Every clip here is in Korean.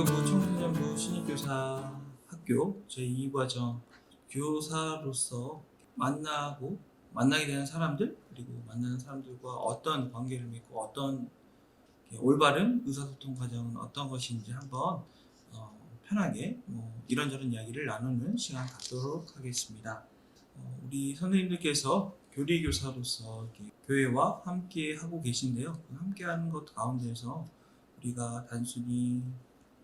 동교구 청소년부 신입교사 학교 제2과정 교사로서 만나게 되는 사람들, 그리고 만나는 사람들과 어떤 관계를 맺고 어떤 올바른 의사소통 과정은 어떤 것인지 한번 편하게 이런저런 이야기를 나누는 시간 갖도록 하겠습니다. 우리 선생님들께서 교리교사로서 교회와 함께 하고 계신데요. 그 함께하는 것 가운데서 우리가 단순히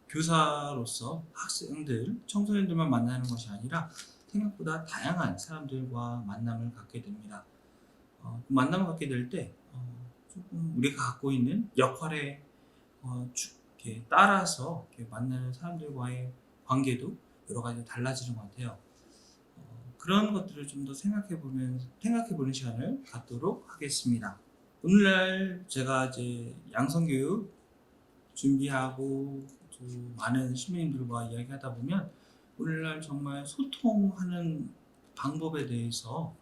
교사로서 학생들, 청소년들만 만나는 것이 아니라 생각보다 다양한 사람들과 만남을 갖게 됩니다. 그 만남을 갖게 될 때 조금 우리가 갖고 있는 역할에 이렇게 따라서 이렇게 만나는 사람들과의 관계도 여러 가지 달라지는 것 같아요. 그런 것들을 좀 더 생각해보는 시간을 갖도록 하겠습니다. 오늘날 제가 이제 양성교육 준비하고 또 많은 시민들과 이야기하다 보면 오늘날 정말 소통하는 방법에 대해서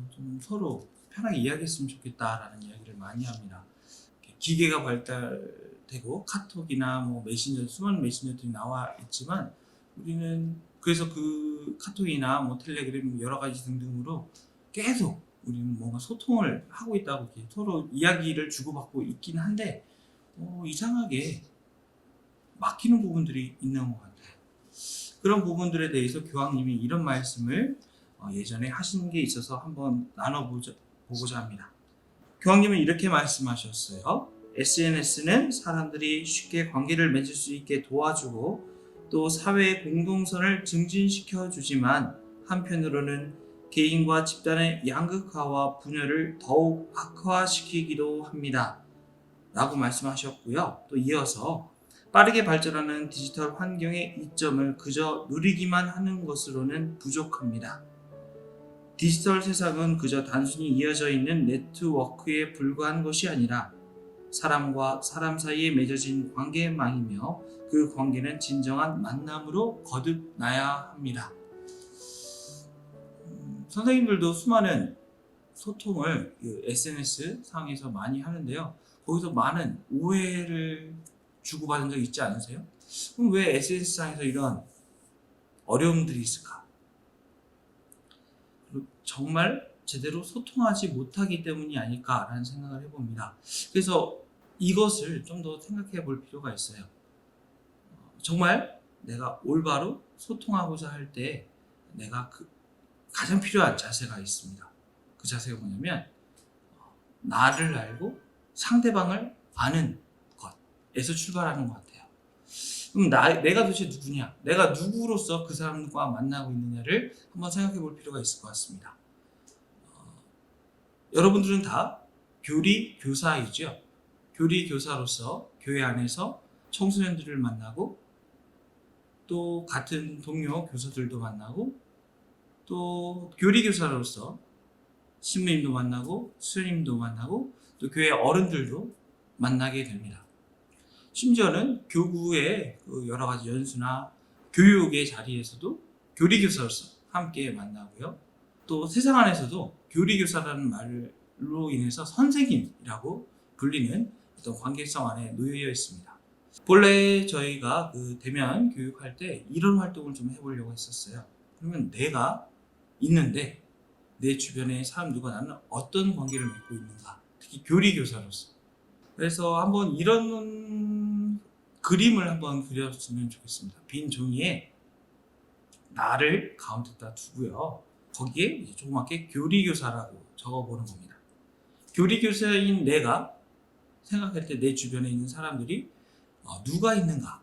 좀 서로 편하게 이야기했으면 좋겠다라는 이야기를 많이 합니다. 기계가 발달되고 카톡이나 메신저, 수많은 메신저들이 나와 있지만 우리는 그래서 그 카톡이나 텔레그램 여러 가지 등등으로 계속 우리는 뭔가 소통을 하고 있다고 이렇게 서로 이야기를 주고받고 있긴 한데 이상하게 막히는 부분들이 있는 것 같아요. 그런 부분들에 대해서 교황님이 이런 말씀을 예전에 하신 게 있어서 한번 나눠보고자 합니다. 교황님은 이렇게 말씀하셨어요. SNS는 사람들이 쉽게 관계를 맺을 수 있게 도와주고 또 사회의 공동선을 증진시켜 주지만 한편으로는 개인과 집단의 양극화와 분열을 더욱 악화시키기도 합니다. 라고 말씀하셨고요. 또 이어서 빠르게 발전하는 디지털 환경의 이점을 그저 누리기만 하는 것으로는 부족합니다. 디지털 세상은 그저 단순히 이어져 있는 네트워크에 불과한 것이 아니라 사람과 사람 사이에 맺어진 관계망이며 그 관계는 진정한 만남으로 거듭나야 합니다. 선생님들도 수많은 소통을 SNS 상에서 많이 하는데요. 거기서 많은 오해를 주고받은 적 있지 않으세요? 그럼 왜 SNS상에서 이런 어려움들이 있을까? 정말 제대로 소통하지 못하기 때문이 아닐까라는 생각을 해봅니다. 그래서 이것을 좀 더 생각해 볼 필요가 있어요. 정말 내가 올바로 소통하고자 할 때 내가 가장 필요한 자세가 있습니다. 그 자세가 뭐냐면 나를 알고 상대방을 아는 것에서 출발하는 것 같아요. 그럼 내가 도대체 누구냐? 내가 누구로서 그 사람과 만나고 있느냐를 한번 생각해 볼 필요가 있을 것 같습니다. 여러분들은 다 교리교사이죠. 교리교사로서 교회 안에서 청소년들을 만나고 또 같은 동료 교사들도 만나고 또 교리교사로서 신부님도 만나고 수녀님도 만나고 또 교회 어른들도 만나게 됩니다. 심지어는 교구의 여러 가지 연수나 교육의 자리에서도 교리교사로서 함께 만나고요. 또 세상 안에서도 교리교사라는 말로 인해서 선생님이라고 불리는 어떤 관계성 안에 놓여 있습니다. 본래 저희가 대면 교육할 때 이런 활동을 좀 해보려고 했었어요. 그러면 내가 있는데 내 주변의 사람들과 나는 어떤 관계를 맺고 있는가, 특히 교리교사로서. 그래서 한번 이런 그림을 한번 그렸으면 좋겠습니다. 빈 종이에 나를 가운데다 두고요. 거기에 이제 조그맣게 교리교사라고 적어보는 겁니다. 교리교사인 내가 생각할 때 내 주변에 있는 사람들이 누가 있는가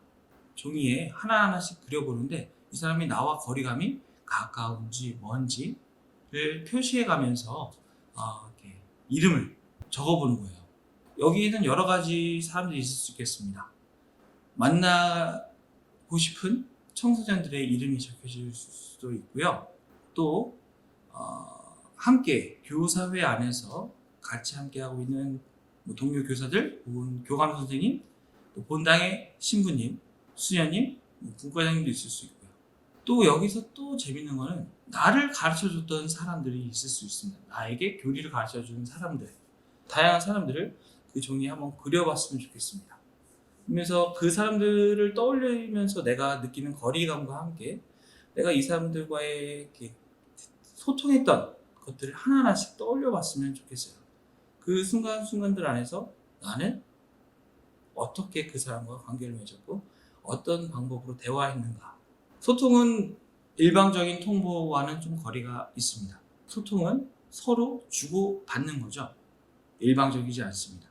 종이에 하나하나씩 그려보는데 이 사람이 나와 거리감이 가까운지 먼지를 표시해가면서 이렇게 이름을 적어보는 거예요. 여기에는 여러 가지 사람들이 있을 수 있겠습니다. 만나고 싶은 청소년들의 이름이 적혀질 수도 있고요. 또 함께 교사회 안에서 같이 함께하고 있는 동료 교사들, 혹은 교감 선생님, 또 본당의 신부님, 수녀님, 분과장님도 있을 수 있고요. 또 여기서 또 재밌는 거는 나를 가르쳐줬던 사람들이 있을 수 있습니다. 나에게 교리를 가르쳐주는 사람들, 다양한 사람들을 그 종이에 한번 그려봤으면 좋겠습니다. 그러면서 그 사람들을 떠올리면서 내가 느끼는 거리감과 함께 내가 이 사람들과의 이렇게 소통했던 것들을 하나하나씩 떠올려 봤으면 좋겠어요. 그 순간순간들 안에서 나는 어떻게 그 사람과 관계를 맺었고 어떤 방법으로 대화했는가. 소통은 일방적인 통보와는 좀 거리가 있습니다. 소통은 서로 주고받는 거죠. 일방적이지 않습니다.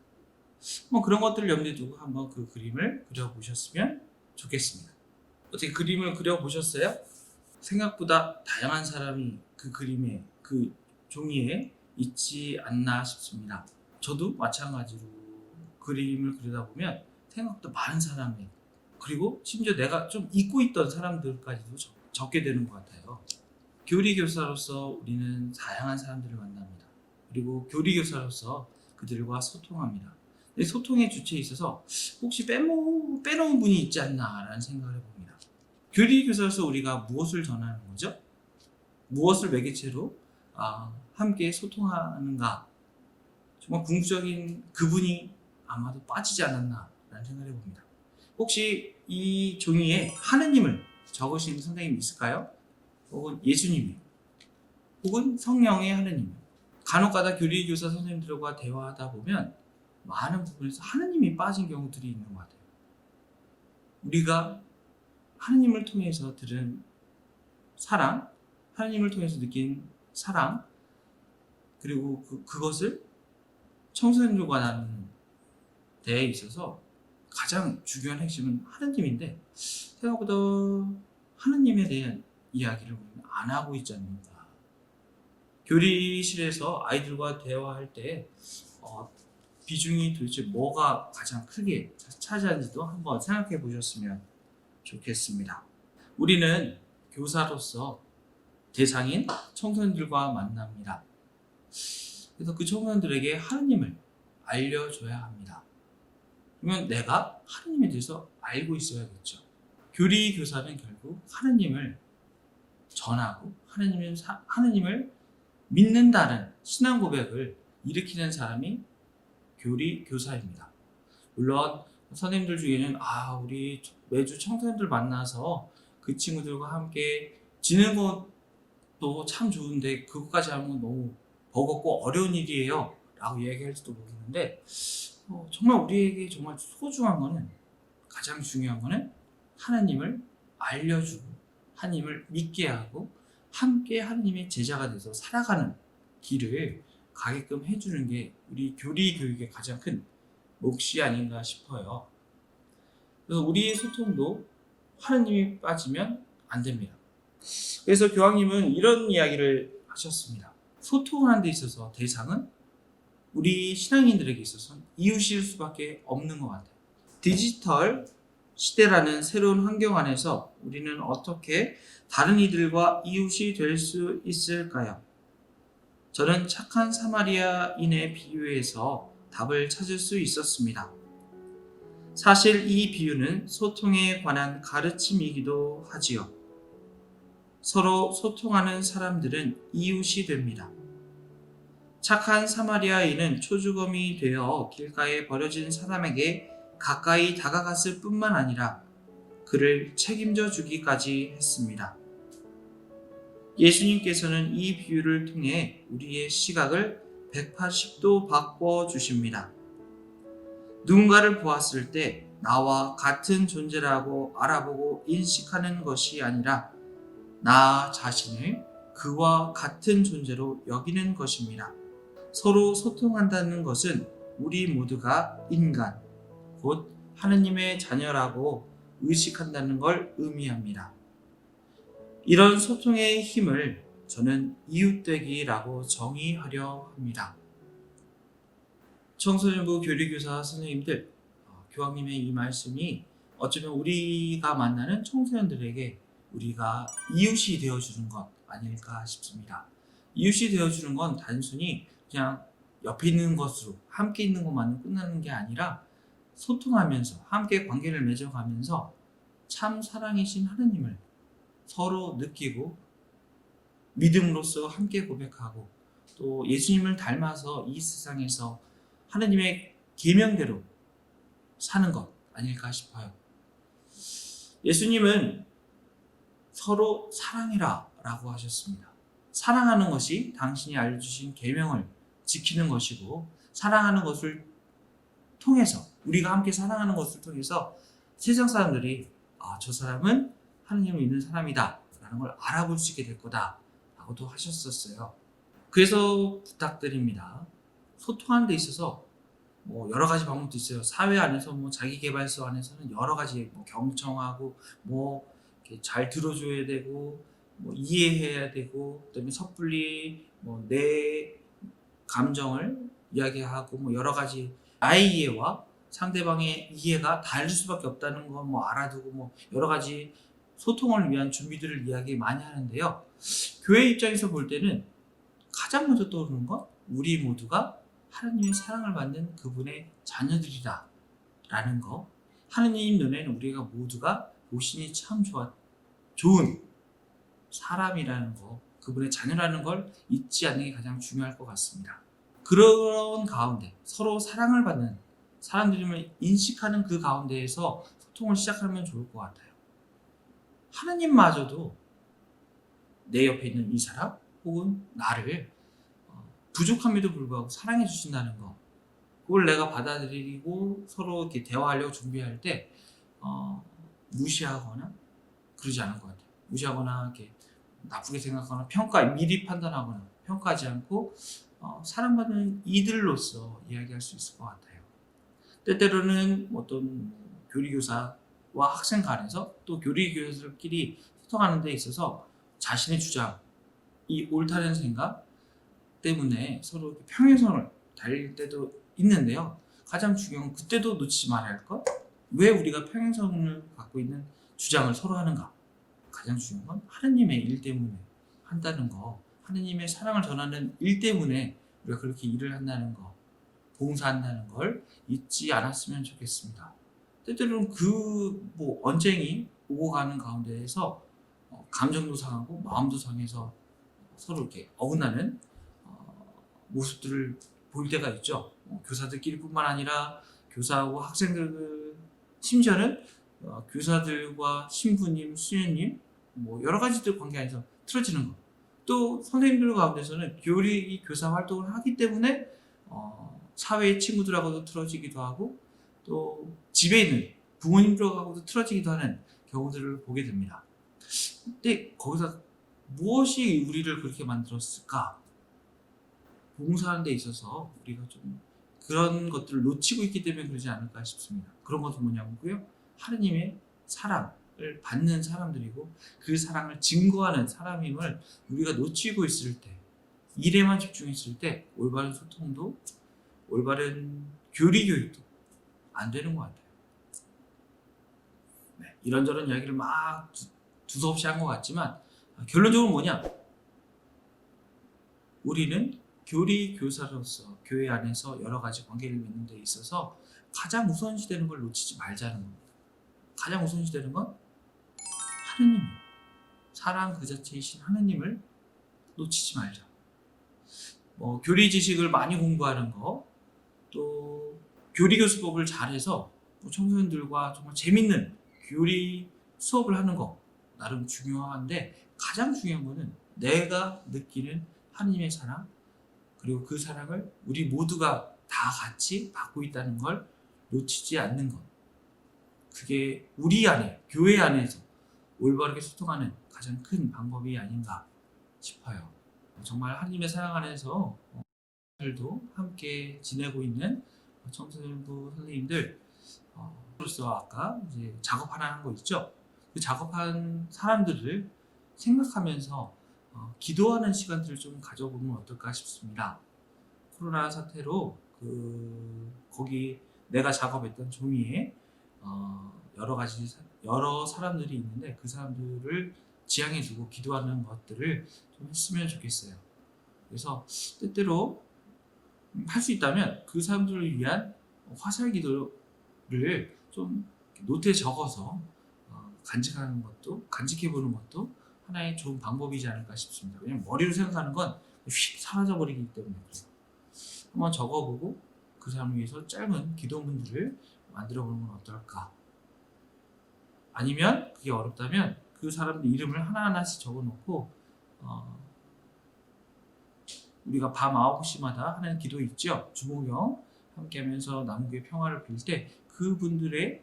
그런 것들을 염두에 두고 한번 그 그림을 그려보셨으면 좋겠습니다. 어떻게 그림을 그려보셨어요? 생각보다 다양한 사람이 그 그림에, 그 종이에 있지 않나 싶습니다. 저도 마찬가지로 그림을 그리다 보면 생각보다 많은 사람이, 그리고 심지어 내가 좀 잊고 있던 사람들까지도 적게 되는 것 같아요. 교리교사로서 우리는 다양한 사람들을 만납니다. 그리고 교리교사로서 그들과 소통합니다. 근데 소통의 주체에 있어서 혹시 빼놓은 분이 있지 않나라는 생각을 해봅니다. 교리교사로서 우리가 무엇을 전하는 거죠? 무엇을 매개체로 함께 소통하는가? 정말 궁극적인 그분이 아마도 빠지지 않았나라는 생각을 해봅니다. 혹시 이 종이에 하느님을 적으신 선생님이 있을까요? 혹은 예수님이, 혹은 성령의 하느님. 간혹가다 교리교사 선생님들과 대화하다 보면 많은 부분에서 하느님이 빠진 경우들이 있는 것 같아요. 우리가 하느님을 통해서 들은 사랑, 하느님을 통해서 느낀 사랑, 그리고 그것을 청소년들과 나누는 데에 있어서 가장 중요한 핵심은 하느님인데 생각보다 하느님에 대한 이야기를 우리는 안 하고 있지 않는가. 교리실에서 아이들과 대화할 때 비중이 도대체 뭐가 가장 크게 차지하는지도 한번 생각해 보셨으면 좋겠습니다. 우리는 교사로서 대상인 청소년들과 만납니다. 그래서 그 청소년들에게 하느님을 알려줘야 합니다. 그러면 내가 하느님에 대해서 알고 있어야겠죠. 교리 교사는 결국 하느님을 전하고 하느님을 믿는다는 신앙 고백을 일으키는 사람이 교리 교사입니다. 물론 선생님들 중에는 우리 매주 청소년들 만나서 그 친구들과 함께 지내는 것도 참 좋은데 그것까지 하는 건 너무 버겁고 어려운 일이에요 라고 얘기할지도 모르겠는데 정말 우리에게 정말 소중한 거는, 가장 중요한 거는 하나님을 알려주고 하나님을 믿게 하고 함께 하나님의 제자가 돼서 살아가는 길을 가게끔 해주는 게 우리 교리 교육의 가장 큰 몫이 아닌가 싶어요. 그래서 우리의 소통도 하나님이 빠지면 안 됩니다. 그래서 교황님은 이런 이야기를 하셨습니다. 소통하는 데 있어서 대상은 우리 신앙인들에게 있어서는 이웃일 수밖에 없는 것 같아요. 디지털 시대라는 새로운 환경 안에서 우리는 어떻게 다른 이들과 이웃이 될 수 있을까요? 저는 착한 사마리아인의 비유에서 답을 찾을 수 있었습니다. 사실 이 비유는 소통에 관한 가르침이기도 하지요. 서로 소통하는 사람들은 이웃이 됩니다. 착한 사마리아인은 초주검이 되어 길가에 버려진 사람에게 가까이 다가갔을 뿐만 아니라 그를 책임져 주기까지 했습니다. 예수님께서는 이 비유를 통해 우리의 시각을 180도 바꿔 주십니다. 누군가를 보았을 때 나와 같은 존재라고 알아보고 인식하는 것이 아니라 나 자신을 그와 같은 존재로 여기는 것입니다. 서로 소통한다는 것은 우리 모두가 인간, 곧 하느님의 자녀라고 의식한다는 걸 의미합니다. 이런 소통의 힘을 저는 이웃되기라고 정의하려 합니다. 청소년부 교리교사 선생님들, 교황님의 이 말씀이 어쩌면 우리가 만나는 청소년들에게 우리가 이웃이 되어주는 것 아닐까 싶습니다. 이웃이 되어주는 건 단순히 그냥 옆에 있는 것으로 함께 있는 것만으로 끝나는 게 아니라 소통하면서 함께 관계를 맺어가면서 참 사랑이신 하느님을 서로 느끼고 믿음으로써 함께 고백하고 또 예수님을 닮아서 이 세상에서 하느님의 계명대로 사는 것, 아닐까 싶어요. 예수님은 서로 사랑해라 라고 하셨습니다. 사랑하는 것이 당신이 알려주신 계명을 지키는 것이고, 사랑하는 것을 통해서, 우리가 함께 사랑하는 것을 통해서 세상 사람들이 저 사람은 하느님을 믿는 사람이다 라는 걸 알아볼 수 있게 될 거다 라고도 하셨었어요. 그래서 부탁드립니다. 소통하는 데 있어서 여러 가지 방법도 있어요. 사회 안에서 자기계발서 안에서는 여러 가지 경청하고 이렇게 잘 들어줘야 되고 이해해야 되고, 그다음에 섣불리 내 감정을 이야기하고 여러 가지 나의 이해와 상대방의 이해가 다를 수밖에 없다는 거 알아두고 여러 가지 소통을 위한 준비들을 이야기 많이 하는데요. 교회 입장에서 볼 때는 가장 먼저 떠오르는 건 우리 모두가 하나님의 사랑을 받는 그분의 자녀들이다 라는 거, 하나님 눈에는 우리가 모두가 보시니 참 좋은 사람이라는 거, 그분의 자녀라는 걸 잊지 않는 게 가장 중요할 것 같습니다. 그런 가운데 서로 사랑을 받는 사람들임을 인식하는 그 가운데에서 소통을 시작하면 좋을 것 같아요. 하나님마저도 내 옆에 있는 이 사람 혹은 나를 부족함에도 불구하고 사랑해 주신다는 거, 그걸 내가 받아들이고 서로 이렇게 대화하려고 준비할 때 무시하거나 그러지 않을 것 같아요. 무시하거나 이렇게 나쁘게 생각하거나 미리 판단하거나 평가하지 않고 사랑받는 이들로서 이야기할 수 있을 것 같아요. 때때로는 어떤 교리교사와 학생 간에서 또 교리교사들끼리 소통하는 데 있어서 자신의 주장이 옳다는 생각 때문에 서로 평행선을 달릴 때도 있는데요. 가장 중요한 건 그때도 놓치지 말아야 할 것, 왜 우리가 평행선을 갖고 있는 주장을 서로 하는가. 가장 중요한 건 하느님의 일 때문에 한다는 거, 하느님의 사랑을 전하는 일 때문에 우리가 그렇게 일을 한다는 거, 봉사한다는 걸 잊지 않았으면 좋겠습니다. 때때로는 언쟁이 오고 가는 가운데에서 감정도 상하고 마음도 상해서 서로 이렇게 어긋나는 모습들을 볼 때가 있죠. 교사들끼리 뿐만 아니라 교사와 학생들, 심지어는 교사들과 신부님, 수녀님 여러 가지들 관계 안에서 틀어지는 것, 또 선생님들 가운데서는 교사 활동을 하기 때문에 사회의 친구들하고도 틀어지기도 하고 또 집에 있는 부모님들하고도 틀어지기도 하는 경우들을 보게 됩니다. 근데 거기서 무엇이 우리를 그렇게 만들었을까? 봉사하는 데 있어서 우리가 좀 그런 것들을 놓치고 있기 때문에 그러지 않을까 싶습니다. 그런 것은 뭐냐고요? 하느님의 사랑을 받는 사람들이고 그 사랑을 증거하는 사람임을 우리가 놓치고 있을 때, 일에만 집중했을 때 올바른 소통도 올바른 교리 교육도 안 되는 것 같아요. 네, 이런저런 이야기를 막 두서없이 한 것 같지만 결론적으로 뭐냐? 우리는 교리 교사로서 교회 안에서 여러 가지 관계를 맺는 데 있어서 가장 우선시되는 걸 놓치지 말자는 겁니다. 가장 우선시되는 건 하느님이에요. 사랑 그 자체이신 하느님을 놓치지 말자. 교리 지식을 많이 공부하는 거, 또 교리 교수법을 잘해서 청소년들과 정말 재밌는 교리 수업을 하는 거 나름 중요한데, 가장 중요한 거는 내가 느끼는 하느님의 사랑, 그리고 그 사랑을 우리 모두가 다 같이 받고 있다는 걸 놓치지 않는 것. 그게 우리 안에, 교회 안에서 올바르게 소통하는 가장 큰 방법이 아닌가 싶어요. 정말 하나님의 사랑 안에서 도 함께 지내고 있는 청소년부 선생님들, 로서 아까 이제 작업 하나 한 거 있죠? 그 작업한 사람들을 생각하면서 기도하는 시간들을 좀 가져보면 어떨까 싶습니다. 코로나 사태로 거기 내가 작업했던 종이에 여러 사람들이 있는데 그 사람들을 지향해주고 기도하는 것들을 좀 했으면 좋겠어요. 그래서 때때로 할 수 있다면 그 사람들을 위한 화살 기도를 좀 노트에 적어서 간직해보는 것도 하나의 좋은 방법이지 않을까 싶습니다. 왜냐면 머리로 생각하는 건 휙 사라져버리기 때문에 그래요. 한번 적어보고 그 사람을 위해서 짧은 기도문들을 만들어 보는 건 어떨까? 아니면 그게 어렵다면 그 사람들 이름을 하나하나씩 적어놓고 우리가 밤 9시마다 하는 기도 있죠. 주보경 함께하면서 남국의 평화를 빌 때 그분들을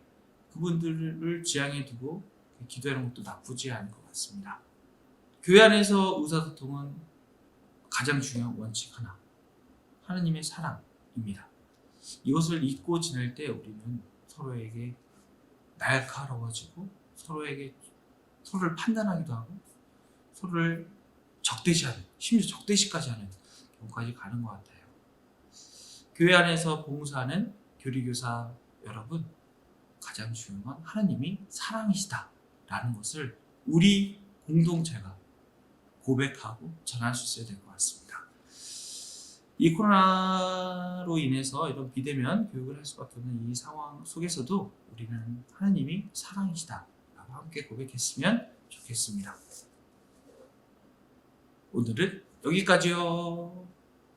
지향해 두고 기도하는 것도 나쁘지 않을 것 같습니다. 교회 안에서 의사소통은 가장 중요한 원칙 하나, 하나님의 사랑입니다. 이것을 잊고 지낼 때 우리는 서로에게 날카로워지고 서로를 판단하기도 하고 서로를 적대시하는, 심지어 적대시까지 하는 경우까지 가는 것 같아요. 교회 안에서 봉사하는 교리교사 여러분, 가장 중요한 건 하나님이 사랑이시다라는 것을 우리 공동체가 고백하고 전할 수 있어야 될 것 같습니다. 이 코로나로 인해서 이런 비대면 교육을 할 수밖에 없는 이 상황 속에서도 우리는 하나님이 사랑이시다라고 함께 고백했으면 좋겠습니다. 오늘은 여기까지요.